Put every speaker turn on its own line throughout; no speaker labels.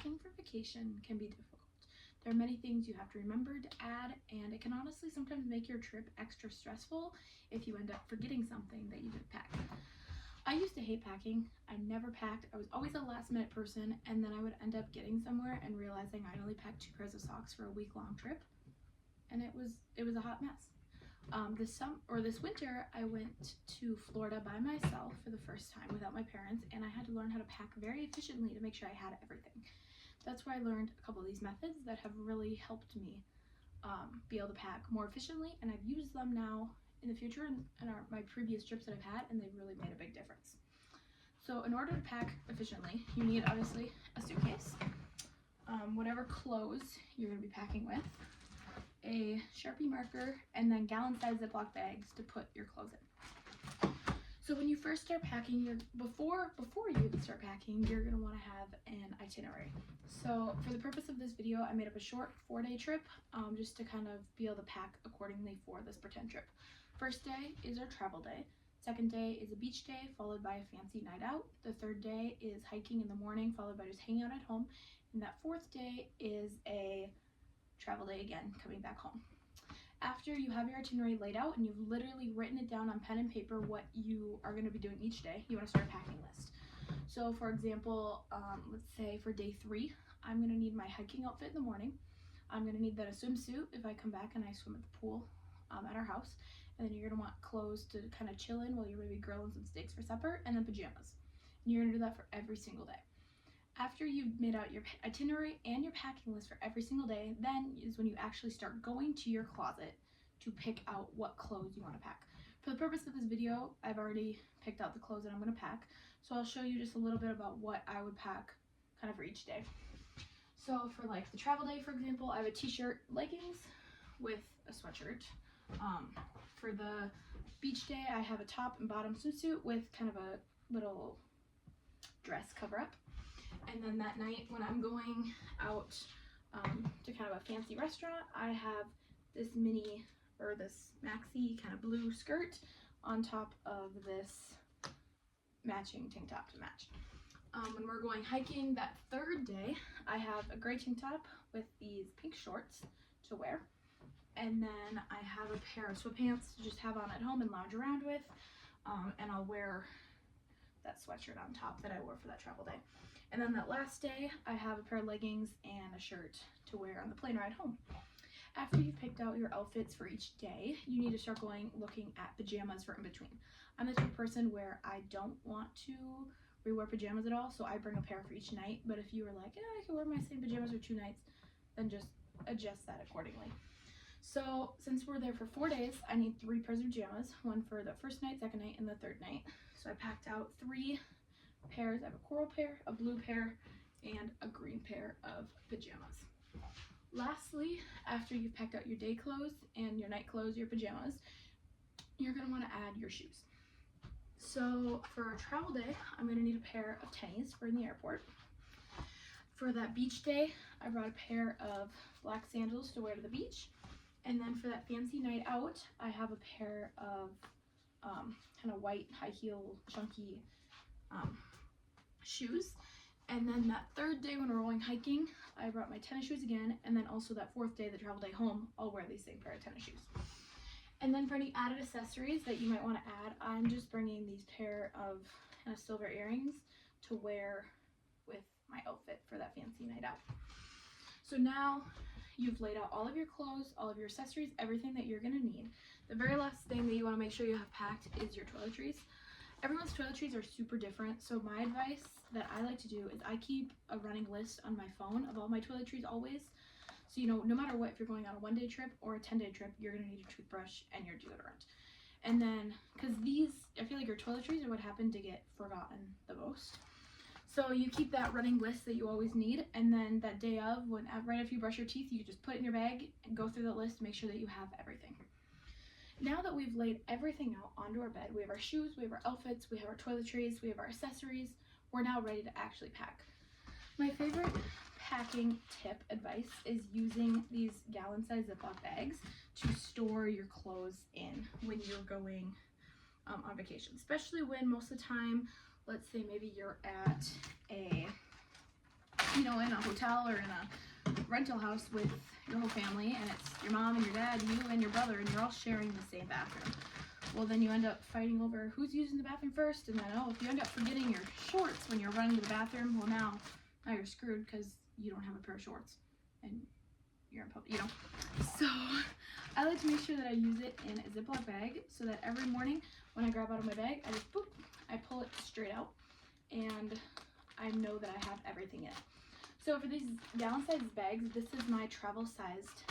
packing for vacation can be difficult. There are many things you have to remember to add, and it can honestly sometimes make your trip extra stressful if you end up forgetting something that you didn't pack. I used to hate packing. I never packed. I was always a last minute person, and then I would end up getting somewhere and realizing I only packed 2 pairs of socks for a week-long trip, and it was a hot mess. This winter, I went to Florida by myself for the first time without my parents, and I had to learn how to pack very efficiently to make sure I had everything. That's where I learned a couple of these methods that have really helped me be able to pack more efficiently, and I've used them now in the future and my previous trips that I've had, and they've really made a big difference. So in order to pack efficiently, you need obviously a suitcase, whatever clothes you're going to be packing with, a Sharpie marker, and then gallon-sized Ziploc bags to put your clothes in. So when you first start packing, before you even start packing, you're going to want to have an itinerary. So for the purpose of this video, I made up a short 4-day trip just to kind of be able to pack accordingly for this pretend trip. First day is our travel day. Second day is a beach day, followed by a fancy night out. The third day is hiking in the morning, followed by just hanging out at home. And that fourth day is a travel day again, coming back home. After you have your itinerary laid out and you've literally written it down on pen and paper what you are going to be doing each day, you want to start a packing list. So for example, let's say for day 3, I'm going to need my hiking outfit in the morning. I'm going to need then a swimsuit if I come back and I swim at the pool at our house. And then you're going to want clothes to kind of chill in while you're maybe grilling some steaks for supper, and then pajamas. And you're going to do that for every single day. After you've made out your itinerary and your packing list for every single day, then is when you actually start going to your closet to pick out what clothes you want to pack. For the purpose of this video, I've already picked out the clothes that I'm going to pack, so I'll show you just a little bit about what I would pack kind of for each day. So for like the travel day, for example, I have a t-shirt, leggings with a sweatshirt. For the beach day, I have a top and bottom swimsuit with kind of a little dress cover up. And then that night when I'm going out to kind of a fancy restaurant, I have this maxi kind of blue skirt on top of this matching tank top to match. When we're going hiking that third day, I have a gray tank top with these pink shorts to wear. And then I have a pair of sweatpants to just have on at home and lounge around with. And I'll wear that sweatshirt on top that I wore for that travel day. And then that last day, I have a pair of leggings and a shirt to wear on the plane ride home. After you've picked out your outfits for each day, you need to start looking at pajamas for in between. I'm the type of person where I don't want to rewear pajamas at all, so I bring a pair for each night. But if you were like, yeah, I can wear my same pajamas for 2 nights, then just adjust that accordingly. So since we're there for 4 days, I need 3 pairs of pajamas, one for the first night, second night, and the third night. So I packed out 3 pairs. I have a coral pair, a blue pair, and a green pair of pajamas. Lastly, after you've packed out your day clothes and your night clothes, your pajamas, you're going to want to add your shoes. So for our travel day, I'm going to need a pair of tennies for in the airport. For that beach day, I brought a pair of black sandals to wear to the beach. And then for that fancy night out, I have a pair of kind of white high heel chunky shoes. And then that third day when we're going hiking, I brought my tennis shoes again. And then also that 4th day, the travel day home, I'll wear these same pair of tennis shoes. And then for any added accessories that you might want to add, I'm just bringing these pair of kind of silver earrings to wear with my outfit for that fancy night out. So now you've laid out all of your clothes, all of your accessories, everything that you're going to need. The very last thing that you want to make sure you have packed is your toiletries. Everyone's toiletries are super different, so my advice that I like to do is I keep a running list on my phone of all my toiletries always. So, no matter what, if you're going on a 1-day trip or a 10-day trip, you're going to need your toothbrush and your deodorant. And then, because I feel like your toiletries are what happen to get forgotten the most. So you keep that running list that you always need, and then that day of, right after you brush your teeth, you just put it in your bag and go through the list to make sure that you have everything. Now that we've laid everything out onto our bed, we have our shoes, we have our outfits, we have our toiletries, we have our accessories, we're now ready to actually pack. My favorite packing tip advice is using these gallon-sized Ziploc bags to store your clothes in when you're going on vacation, especially when most of the time, let's say maybe you're at a you know, in a hotel or in a rental house with your whole family, and it's your mom and your dad, you and your brother, and you're all sharing the same bathroom. Well, then you end up fighting over who's using the bathroom first, and then, oh, if you end up forgetting your shorts when you're running to the bathroom, well, now you're screwed because you don't have a pair of shorts, and you're in public, you know. So I like to make sure that I use it in a Ziploc bag so that every morning when I grab out of my bag, I just boop, I pull it straight out, and I know that I have everything in it. So for these gallon-sized bags, this is my travel-sized,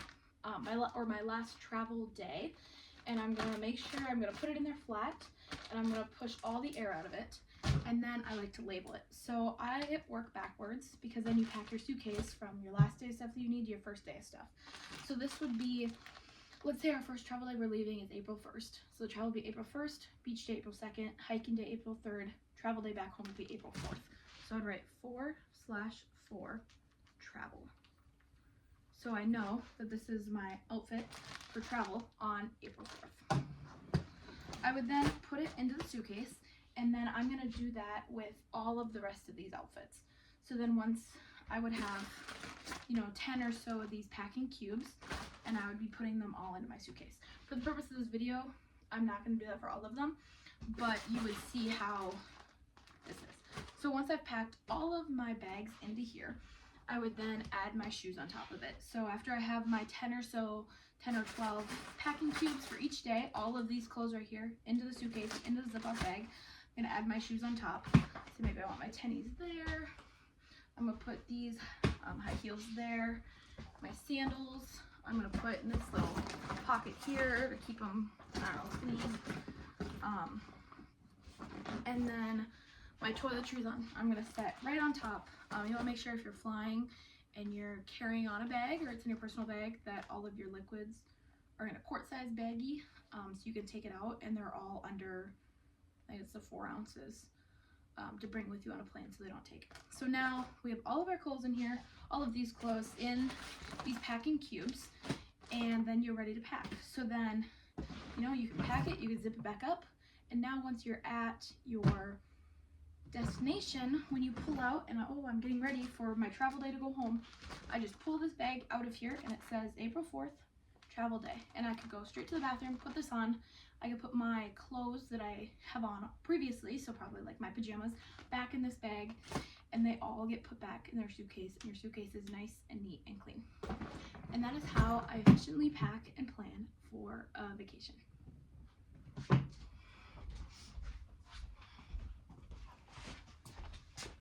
my last travel day, and I'm gonna make sure I'm gonna put it in there flat, and I'm gonna push all the air out of it, and then I like to label it. So I work backwards because then you pack your suitcase from your last day of stuff that you need to your first day of stuff. So this would be, let's say our first travel day we're leaving is April 1st. So the travel would be April 1st, beach day April 2nd, hiking day April 3rd, travel day back home would be April 4th. So I'd write 4/4 travel. So I know that this is my outfit for travel on April 4th. I would then put it into the suitcase, and then I'm gonna do that with all of the rest of these outfits. So then once I would have, you know, 10 or so of these packing cubes, and I would be putting them all into my suitcase. For the purpose of this video, I'm not gonna do that for all of them, but you would see how this is. So once I've packed all of my bags into here, I would then add my shoes on top of it. So after I have my 10 or 12 packing cubes for each day, all of these clothes right here into the suitcase, into the Ziploc bag, I'm gonna add my shoes on top. So maybe I want my tennies there. I'm gonna put these high heels there. My sandals, I'm gonna put in this little pocket here to keep them, I don't know, skinny. And then my toiletries I'm gonna set right on top. You wanna make sure if you're flying and you're carrying on a bag or it's in your personal bag that all of your liquids are in a quart-sized baggie, so you can take it out and they're all under, I think it's the 4 ounces, to bring with you on a plane so they don't take it. So now we have all of our clothes in here, all of these clothes in these packing cubes, and then you're ready to pack. So then, you know, you can pack it, you can zip it back up, and now once you're at your destination, when you pull out and I'm getting ready for my travel day to go home, I just pull this bag out of here and it says April 4th travel day, and I could go straight to the bathroom, put this on. I could put my clothes that I have on previously, so probably like my pajamas, back in this bag, and they all get put back in their suitcase, and your suitcase is nice and neat and clean. And that is how I efficiently pack and plan for a vacation.